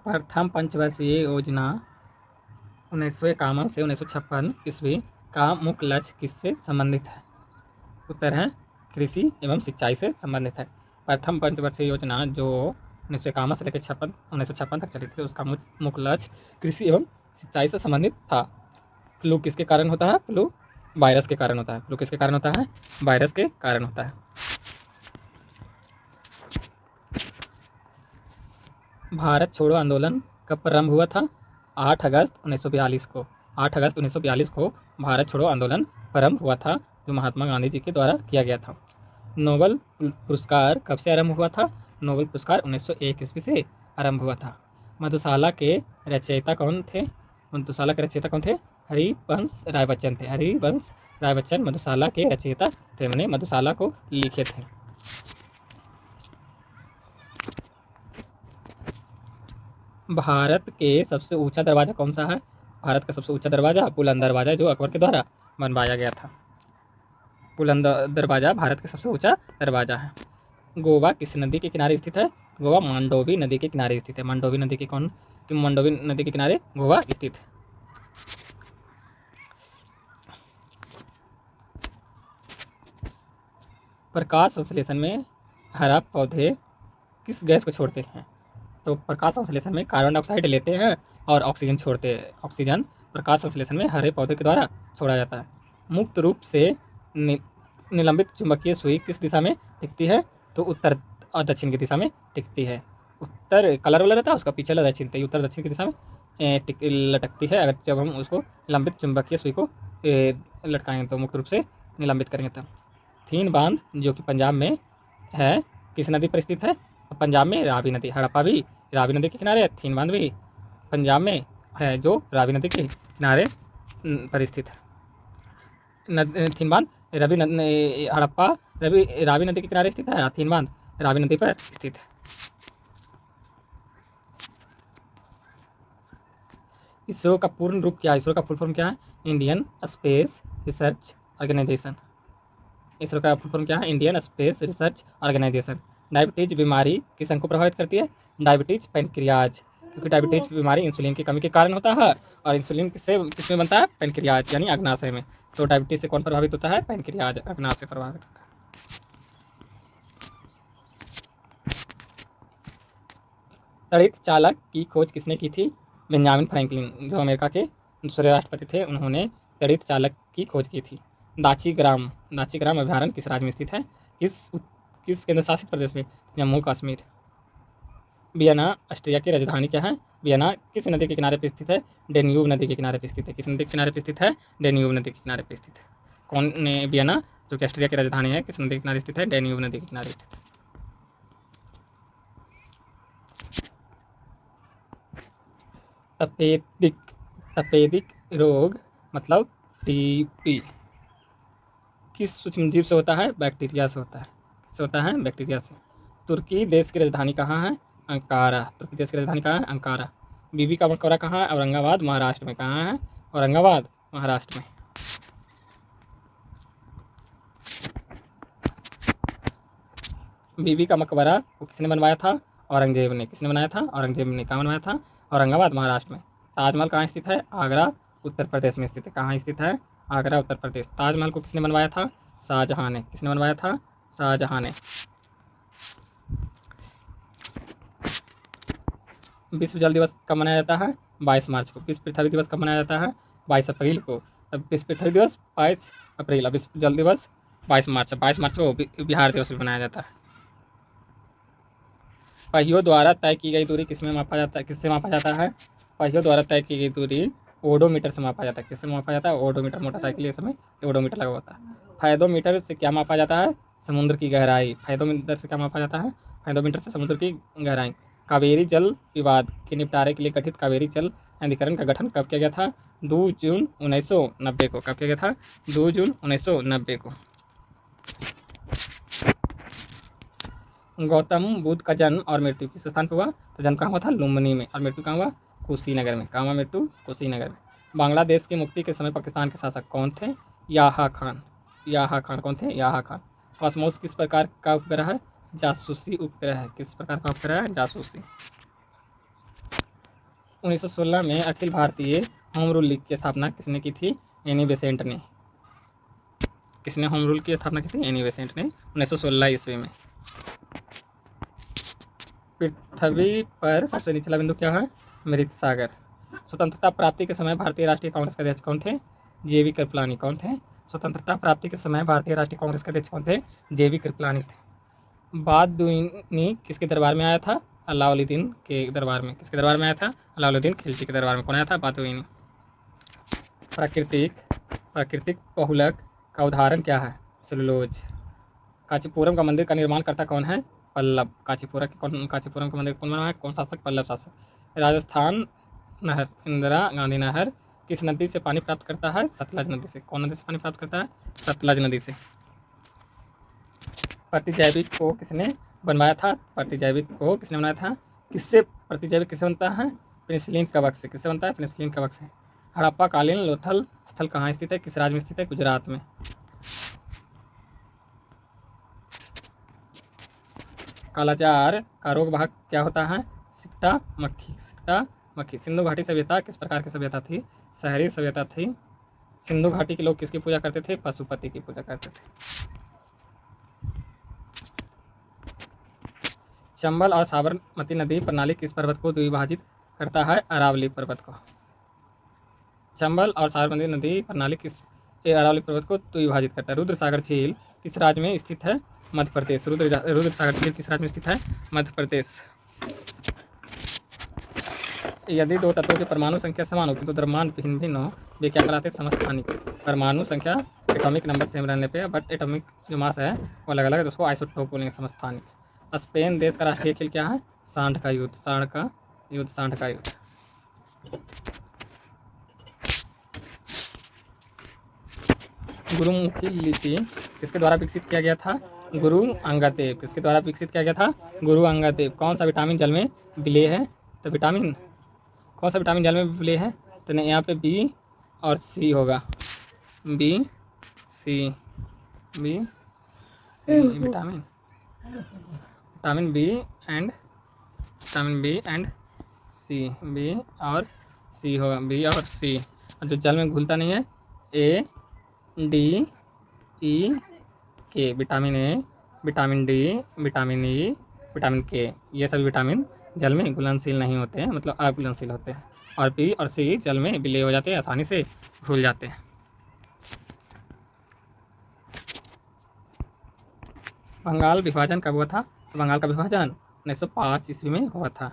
प्रथम पंचवर्षीय योजना 1951 से 1956 ईस्वी का मुख्य लक्ष्य किससे संबंधित है? उत्तर है कृषि एवं सिंचाई से संबंधित है। प्रथम पंचवर्षीय योजना जो 1951 से लेकर 1956 तक चली थी, उसका मुख्य लक्ष्य कृषि एवं सिंचाई से संबंधित था। फ्लू किसके कारण होता है? फ्लू वायरस के कारण होता है। फ्लू किसके कारण होता है? वायरस के कारण होता है। भारत छोड़ो आंदोलन कब प्रारंभ हुआ था? 8 अगस्त 1942 को। 8 अगस्त 1942 को भारत छोड़ो आंदोलन प्रारंभ हुआ था, जो महात्मा गांधी जी के द्वारा किया गया था। नोबेल पुरस्कार कब से आरंभ हुआ था? नोबेल पुरस्कार 1901 ईस्वी से आरंभ हुआ था। मधुशाला के रचयिता कौन थे? मधुशाला के रचयिता कौन थे? हरिवंश राय बच्चन थे। हरिवंश राय बच्चन मधुशाला के रचयिता थे। मैंने मधुशाला को लिखे थे। भारत के सबसे ऊंचा दरवाजा कौन सा है? भारत का सबसे ऊंचा दरवाजा बुलंद दरवाजा, जो अकबर के द्वारा बनवाया गया था। बुलंद दरवाजा भारत का सबसे ऊंचा दरवाजा है। गोवा किस नदी के किनारे स्थित है? गोवा मांडोवी नदी के किनारे स्थित है। मांडोवी नदी के किनारे गोवा स्थित है। प्रकाश संश्लेषण में हरा पौधे किस गैस को छोड़ते हैं? तो प्रकाश संश्लेषण में कार्बन डाइऑक्साइड लेते हैं और ऑक्सीजन छोड़ते हैं। ऑक्सीजन प्रकाश संश्लेषण में हरे पौधे के द्वारा छोड़ा जाता है। मुक्त रूप से निलंबित चुंबकीय सुई किस दिशा में टिकती है? तो उत्तर और दक्षिण की दिशा में टिकती है। उत्तर कलर वाला रहता है, उसका पीछे दक्षिण, तो उत्तर दक्षिण की दिशा में लटकती है। अगर जब हम उसको निलंबित चुंबकीय सुई को लटकाएंगे तो मुक्त रूप से निलंबित करेंगे तब। थीन बांध जो कि पंजाब में है, किस नदी पर स्थित है? पंजाब में रावी नदी। हड़प्पा भी रावी नदी के किनारे, थीन बांध भी पंजाब में है, जो रावी नदी के किनारे पर स्थित है। थीन बांध हड़प्पा रावी नदी के किनारे स्थित है। थीन बांध रावी नदी पर स्थित है। इसरो का पूर्ण रूप क्या है? इसरो का फुल फॉर्म क्या है? Indian Space Research Organisation. ISRO का फुल फॉर्म क्या है? Indian Space Research Organisation. Diabetes बीमारी किस अंग को प्रभावित करती है? डायबिटीज पैनक्रियाज, क्योंकि डायबिटीज बीमारी इंसुलिन की कमी के कारण होता है, और इंसुलिन किसमें बनता है? पैनक्रियाज यानी अग्नाशय में। तो डायबिटीज से कौन प्रभावित होता है? पैनक्रियाज, अग्नाशय प्रभावित होता है। तड़ित चालक की खोज किसने की थी? बेंजामिन फ्रैंकलिन, जो अमेरिका के दूसरे राष्ट्रपति थे, उन्होंने तड़ित चालक की खोज की थी। दाचीग्राम अभ्यारण्य किस राज्य में स्थित है? किस केंद्र शासित प्रदेश में? जम्मू कश्मीर। वियना ऑस्ट्रिया की राजधानी क्या है? वियना किस नदी के किनारे पर स्थित है? डेन्यूब नदी के किनारे पर स्थित है। किस नदी के किनारे पर स्थित है? डेन्यूब नदी के किनारे पर स्थित है। कौन ने वियना जो कि ऑस्ट्रिया की राजधानी है, किस नदी के किनारे स्थित है? डेन्यूब नदी के किनारे स्थित है। तपेदिक रोग मतलब टीपी किस सूक्ष्मजीव से होता है? बैक्टीरिया से होता है। किससे होता है? बैक्टीरिया से। तुर्की देश की राजधानी कहाँ है? अंकारा। तुर्की देश की राजधानी कहाँ है? अंकारा। बीबी का मकबरा कहाँ है? औरंगाबाद महाराष्ट्र में। कहाँ है? औरंगाबाद महाराष्ट्र में। बीबी का मकबरा को किसने बनवाया था? औरंगजेब ने। किसने बनाया था? औरंगजेब ने। कहाँ बनवाया था? औरंगाबाद महाराष्ट्र में। ताजमहल कहाँ स्थित है? आगरा उत्तर प्रदेश में स्थित है। कहाँ स्थित है? आगरा उत्तर प्रदेश। ताजमहल को किसने बनवाया था? शाहजहां ने। किसने बनवाया था? शाहजहां ने। विश्व जल दिवस कब मनाया जाता है? 22 मार्च को। विश्व पृथ्वी दिवस कब मनाया जाता है? 22 अप्रैल को। तब विश्व पृथ्वी दिवस 22 अप्रैल। विश्व जल दिवस 22 मार्च। 22 मार्च को बिहार दिवस भी मनाया जाता है। पहियों द्वारा तय की गई दूरी किसमें मापा जाता है? किससे मापा जाता है? पहियों द्वारा तय की गई दूरी ओडोमीटर से मापा जाता है। किससे मापा जाता है? ओडोमीटर। मोटरसाइकिल समय ओडोमीटर लगा होता है। फायदोमीटर से क्या मापा जाता है? समुद्र की गहराई। फायदोमीटर से क्या मापा जाता है? फायदोमीटर से समुद्र की गहराई। कावेरी जल विवाद के निपटारे के लिए गठित कावेरी जल अधिकरण का गठन कब किया गया था? 2 जून 1990 को। कब किया गया था? 2 जून 1990 को। गौतम बुद्ध का जन्म और मृत्यु किस स्थान पर हुआ? तो जन्म कहाँ हुआ था? लुम्बिनी में। और मृत्यु कहाँ हुआ? कुशीनगर में। कहाँ हुआ मृत्यु? कुशीनगर में। बांग्लादेश की मुक्ति के समय पाकिस्तान के शासक कौन थे? याहा खान। याहा खान कौन थे? याहा खान। कॉस्मोस किस प्रकार का उपग्रह है? जासूसी उपग्रह है। किस प्रकार का उपग्रह है? जासूसी। 1916 में Akhil Bharatiya home rule league की स्थापना किसने की थी? एनी बेसेंट ने। किसने होम रूल की स्थापना की थी? एनी बेसेंट ने 1916 ईस्वी में। पृथ्वी पर सबसे निचला बिंदु क्या है? मृत सागर। स्वतंत्रता प्राप्ति के समय भारतीय राष्ट्रीय कांग्रेस के अध्यक्ष कौन थे? जेवी कृपलानी। कौन थे? स्वतंत्रता प्राप्ति के समय भारतीय राष्ट्रीय कांग्रेस के अध्यक्ष कौन थे? जेवी कृपलानी थे। बादुइनी किसके दरबार में आया था? अलाउद्दीन के दरबार में। किसके दरबार में आया था? अलाउद्दीन खिलजी के दरबार में। कौन आया था? बादुइनी। प्राकृतिक बहुलक का उदाहरण क्या है? सेलुलोज। कांचीपुरम का मंदिर का निर्माण करता कौन है? पल्लव। कांचीपुरम का मंदिर कौन बनवाया? कौन शासक? पल्लव शासक। राजस्थान नहर, इंदिरा गांधी नहर किस नदी से पानी प्राप्त करता है? सतलज नदी से। कौन नदी से पानी प्राप्त करता है? सतलज नदी से। प्रतिजैविक को किसने बनवाया था? प्रतिजैविक को किसने बनाया था? किससे प्रतिजैविक किससे बनता है? पेनिसिलिन कवक से। किससे बनता है? पेनिसिलिन कवक से। हड़प्पा कालीन लोथल स्थल कहाँ स्थित है? किस राज्य में स्थित है? गुजरात में। कालाजार का रोग वाहक क्या होता है? सिकटा मक्खी। सिंधु घाटी सभ्यता किस प्रकार की सभ्यता थी? शहरी सभ्यता थी। सिंधु घाटी के लोग किसकी पूजा करते थे? पशुपति की पूजा करते थे। चंबल और साबरमती नदी प्रणाली किस पर्वत को द्विभाजित करता है? अरावली पर्वत को। चंबल और साबरमती नदी प्रणाली अरावली पर्वत को द्विभाजित करता है। रुद्र सागर झील किस राज्य में स्थित है? मध्य प्रदेश। रुद्र सागर झील किस राज्य में स्थित है? मध्य प्रदेश। यदि दो तत्वों की परमाणु संख्या समान हो किंतु द्रव्यमान भिन्न भिन्न हो, वे क्या कहलाते हैं? समस्थानिक। परमाणु संख्या एटॉमिक नंबर सेम रहने पे बट एटॉमिक जो मास है वो अलग अलग है, तो उसको आइसोटोप बोलेंगे, समस्थानिक। स्पेन देश का राष्ट्रीय खेल क्या है? सांड का युद्ध। गुरुमुखी लिपि किसके द्वारा विकसित किया गया था? गुरु अंगद देव। किसके द्वारा विकसित किया गया था? गुरु अंगद देव। कौन सा विटामिन जल में विलेय है? तो कौन सा विटामिन जल में विलेय है? तो यहाँ पे बी और सी होगा। विटामिन बी एंड सी होगा। बी और सी। और जो जल में घुलता नहीं है, ए डी ई के। Vitamin A, vitamin D, vitamin E, vitamin के, ये सभी विटामिन जल में घुलनशील नहीं होते हैं, मतलब अघुलनशील होते हैं। और बी और सी जल में विलेय हो जाते हैं, आसानी से घुल जाते हैं। बंगाल विभाजन कब हुआ था? तो बंगाल का विभाजन 1905 ईस्वी में हुआ था।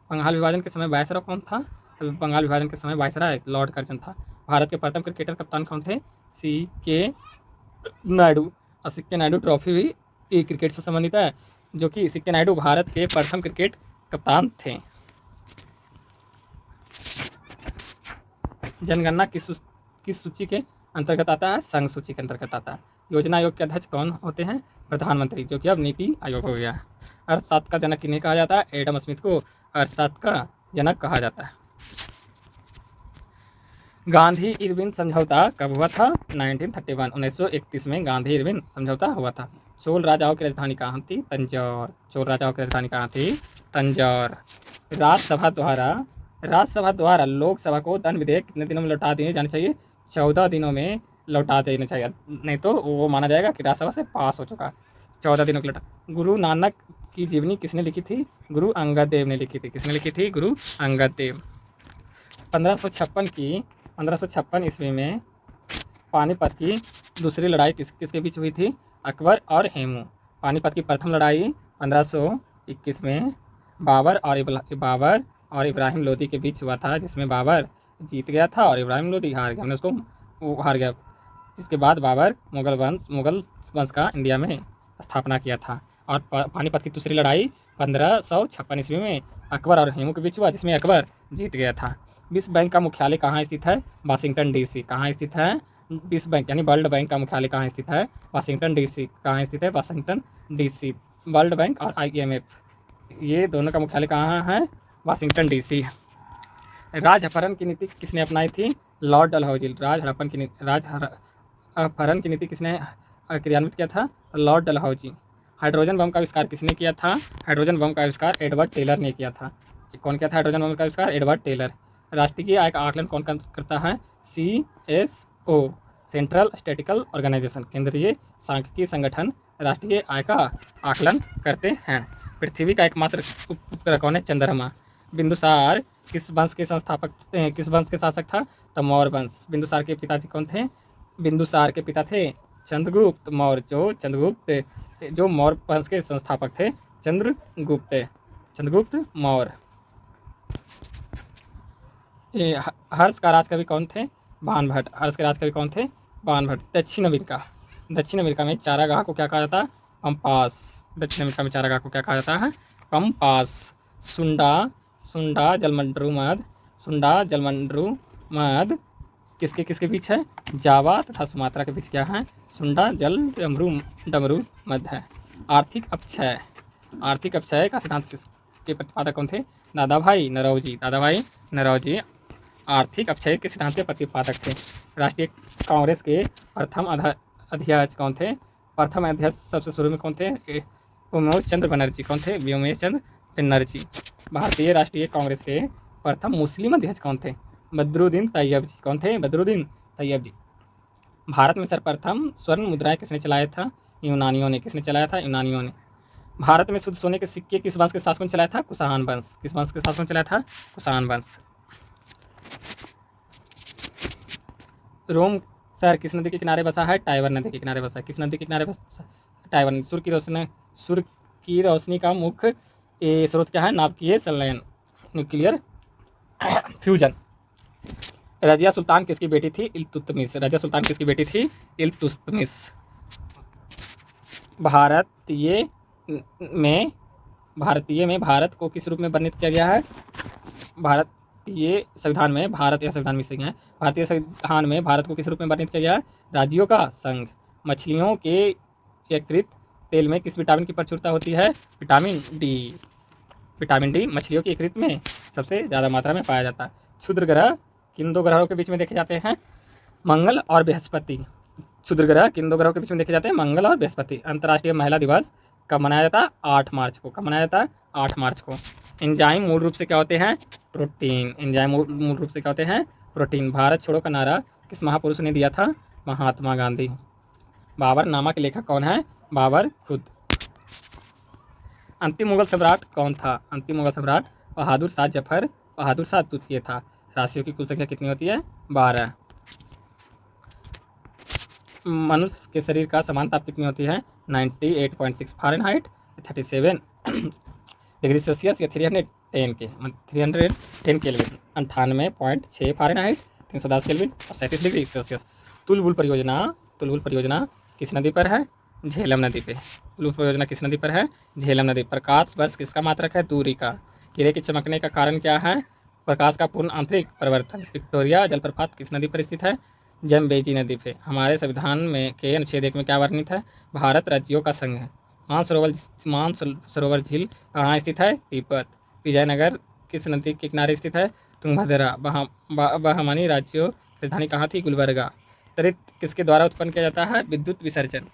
बंगाल विभाजन के समय वायसराय कौन था? तो बंगाल विभाजन के समय वायसराय लॉर्ड कर्जन था। भारत के प्रथम क्रिकेटर कप्तान कौन थे? सी.के. नायडू। और सी.के. नायडू ट्रॉफी भी क्रिकेट से संबंधित है, जो कि सी.के. नायडू भारत के प्रथम क्रिकेट कप्तान थे। जनगणना किस सूची के अंतर्गत आता है? संघ सूची के अंतर्गत आता है। योजना आयोग के अध्यक्ष कौन होते हैं? प्रधानमंत्री, जो कि अब नीति आयोग हो गया है। अर्थशास्त्र का जनक किन्हें कहा जाता है? एडम स्मिथ को अर्थशास्त्र का जनक कहा जाता है। गांधी इरविन समझौता कब हुआ था? 1931 में गांधी इरविन समझौता हुआ था। चोल राजाओं की राजधानी कहाँ थी? तंजौर। राज्यसभा द्वारा लोकसभा को धन विधेयक कितने दिनों में लौटा दिए जाने चाहिए? 14 दिनों में लौटा देना चाहिए, नहीं तो वो माना जाएगा कि राज्यसभा से पास हो चुका। 14 दिनों के लौटा। गुरु नानक की जीवनी किसने लिखी थी? गुरु अंगद देव ने लिखी थी। किसने लिखी थी? गुरु अंगद देव। 1556 ईस्वी में पानीपत की दूसरी लड़ाई किसके बीच हुई थी? अकबर और हेमू। पानीपत की प्रथम लड़ाई 1521 में बाबर और इब्राहिम लोदी के बीच हुआ था, जिसमें बाबर जीत गया था और इब्राहिम लोदी हार गया। वो हार गया, जिसके बाद बाबर मुगल वंश का इंडिया में स्थापना किया था। और पानीपत की दूसरी लड़ाई 1556 ईस्वी में अकबर और हेमू के बीच हुआ, जिसमें अकबर जीत गया था। विश्व बैंक का मुख्यालय कहाँ स्थित है? Washington DC. कहाँ स्थित है? विश्व बैंक यानी वर्ल्ड बैंक का मुख्यालय कहाँ स्थित है? Washington DC. कहाँ स्थित है? Washington DC. वर्ल्ड बैंक और IMF, ये दोनों का मुख्यालय कहाँ है? Washington DC. राजहरण की नीति किसने अपनाई थी? लॉर्ड डलहौजी। राजहरण की नीति किसने क्रियान्वित किया था? लॉर्ड डलहौजी। हाइड्रोजन बम का आविष्कार किसने किया था? हाइड्रोजन बम का आविष्कार एडवर्ड टेलर ने किया था। कौन किया था हाइड्रोजन बम का आविष्कार? Edward Teller. राष्ट्रीय आय का आकलन कौन करता है? CSO, सेंट्रल स्टैटिकल ऑर्गेनाइजेशन, केंद्रीय सांख्यिकी संगठन राष्ट्रीय आय का आकलन करते हैं। पृथ्वी का एकमात्र उपग्रह कौन है? चंद्रमा। बिंदुसार किस वंश के संस्थापक, किस वंश के शासक था? तो मौर्य वंश। बिंदुसार के पिताजी कौन थे? बिंदुसार के पिता थे चंद्रगुप्त मौर्य, जो मौर्य वंश के संस्थापक थे चंद्रगुप्त मौर्य। हर्ष का राजकवि कौन थे? बाणभट्ट। हर्ष के राजकवि कौन थे? बाणभट्ट। दक्षिण अमेरिका में चारागाह को क्या कहा जाता है? पंपास। दक्षिण अमेरिका में चारागाह को क्या कहा जाता है? पंपास। सुंडा जलमंडरू मध किसके बीच है? जावा तथा सुमात्रा के बीच क्या है? सुंडा जल डमरू मध है। आर्थिक अपक्षय का सिद्धांत किसके प्रतिपादक कौन थे? दादाभाई नौरोजी आर्थिक अपक्षय के सिद्धांत के प्रतिपादक थे। राष्ट्रीय कांग्रेस के प्रथम अध्यक्ष कौन थे? प्रथम अध्यक्ष सबसे शुरू में कौन थे? व्योमेश चंद्र बनर्जी। कौन थे? व्योमेश चंद्र बनर्जी। भारतीय राष्ट्रीय कांग्रेस के प्रथम मुस्लिम अध्यक्ष कौन थे? बदरुद्दीन तैयब जी। कौन थे? बदरुद्दीन तैयब जी। भारत में सर्वप्रथम स्वर्ण मुद्राएं किसने चलाया था? यूनानियों ने। किसने चलाया था? यूनानियों ने। भारत में शुद्ध सोने के सिक्के किस वंश के शासकों ने चलाया था? कुषाण वंश। किस वंश के शासकों ने चलाया था? कुषाण वंश। रोम शहर किस नदी के किनारे बसा है? टाइबर नदी के किनारे बसा है। किस नदी के किनारे बसा? टाइबर। सूर्य की रोशनी का मुख्य स्रोत क्या है? नाभिकीय संलयन, न्यूक्लियर फ्यूजन। रजिया सुल्तान किसकी बेटी थी? इल्तुतमिश। रजिया सुल्तान किसकी बेटी थी? इल्तुतमिश। भारतीय में भारत को किस रूप में वर्णित किया गया है? भारतीय संविधान में भारत को किस रूप में वर्णित किया गया है? राज्यों का संघ। मछलियों के यकृत तेल में किस विटामिन की प्रचुरता होती है? विटामिन डी मछलियों के यकृत में सबसे ज़्यादा मात्रा में पाया जाता है। क्षुद्र ग्रह किन दो ग्रहों के बीच में देखे जाते हैं? मंगल और बृहस्पति। क्षुद्र ग्रह किन दो ग्रहों के बीच में देखे जाते हैं? मंगल और बृहस्पति। अंतर्राष्ट्रीय महिला दिवस कब मनाया जाता है? 8 मार्च को। कब मनाया जाता है? 8 मार्च को। एंजाइम मूल रूप से क्या होते हैं? प्रोटीन। एंजाइम मूल रूप से क्या होते हैं? प्रोटीन। भारत छोड़ो का नारा किस महापुरुष ने दिया था? महात्मा गांधी। बाबरनामा के लेखक कौन है? बाबर खुद। अंतिम मुगल सम्राट कौन था? अंतिम मुगल सम्राट बहादुर शाह जफर बहादुर शाह द्वितीय था। राशियों की कुल संख्या कितनी होती है? 12। मनुष्य के शरीर का समान ताप कितनी होती है? 98.6 फ़ारेनहाइट, 37 डिग्री सेल्सियस या 310 केल्विन, 98.6 फ़ारेनहाइट, 310 केल्विन और 37 डिग्री सेल्सियस। तुलबुल परियोजना किस नदी पर है? झेलम नदी पे। तुलबुल परियोजना किस नदी पर है? झेलम नदी। प्रकाश वर्ष किसका मात्रक है? दूरी का। हीरे के चमकने का कारण क्या है? प्रकाश का पूर्ण आंतरिक परिवर्तन। विक्टोरिया जलप्रपात किस नदी पर स्थित है? जमबेजी नदी पे। हमारे संविधान में के अनुच्छेद 1 में क्या वर्णित है? भारत राज्यों का संघ है। मानसरोवर झील कहाँ स्थित है? तिब्बत। विजयनगर किस नदी के किनारे स्थित है? तुंगभद्रा। बहमनी राज्यों राजधानी कहाँ थी? गुलबर्गा। त्वरित किसके द्वारा उत्पन्न किया जाता है? विद्युत विसर्जन।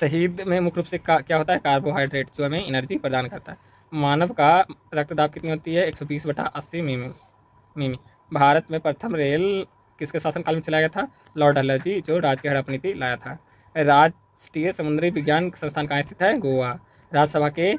शहीद में मुख्य रूप से क्या होता है? कार्बोहाइड्रेट, जो हमें एनर्जी प्रदान करता है। मानव का रक्तदाब कितनी होती है? 120/80 मिमी। भारत में प्रथम रेल किसके शासनकाल में चलाया गया था? लॉर्ड डलहौजी, जो राज्य हड़प नीति लाया था। राष्ट्रीय समुद्री विज्ञान संस्थान कहाँ स्थित है? गोवा। राज्यसभा के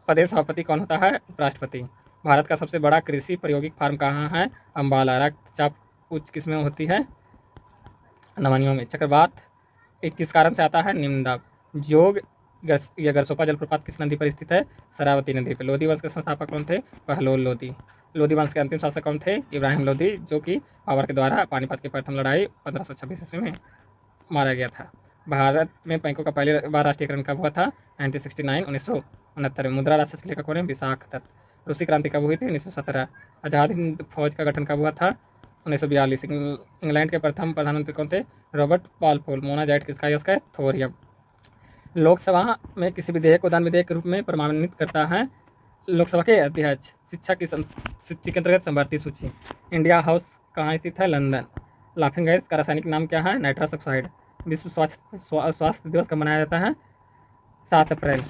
प्रदेश सभापति कौन होता है? उपराष्ट्रपति। भारत का सबसे बड़ा कृषि प्रायोगिक फार्म कहाँ है? अम्बाला। रक्तचाप उच्च किसमें होती है? नमनियों में। चक्रवात किस कारण से आता है? निम्न जोग या गरसोपा जलप्रपात किस नदी पर स्थित है? शरावती नदी पर। लोधी वंश के संस्थापक कौन थे? बहलोल लोधी। लोधी वंश के अंतिम शासक कौन थे? इब्राहिम लोधी, जो कि बाबर के द्वारा पानीपत की प्रथम लड़ाई 1526 ईस्वी में मारा गया था। भारत में बैंकों का पहली बार राष्ट्रीयकरण कब हुआ था? 1969 में। मुद्रा राक्षस के लेखक कौन है? विशाख दत्त। रूसी क्रांति कब हुई थी? 1917। आज़ाद हिंद फौज का गठन कब हुआ था? 1942। इंग्लैंड के प्रथम प्रधानमंत्री कौन थे? Robert Balfour. मोनाजाइट किसका है? उसका है थोरियम। लोकसभा में किसी विधेयक को दान विधेयक के रूप में प्रमाणित करता है लोकसभा के अध्यक्ष। शिक्षा की सूची के अंतर्गत संभारती सूची। इंडिया हाउस कहाँ स्थित है? लंदन। लाफिंग गैस का रासायनिक नाम क्या है? Nitrous oxide. विश्व स्वास्थ्य दिवस कब मनाया जाता है? 7 अप्रैल।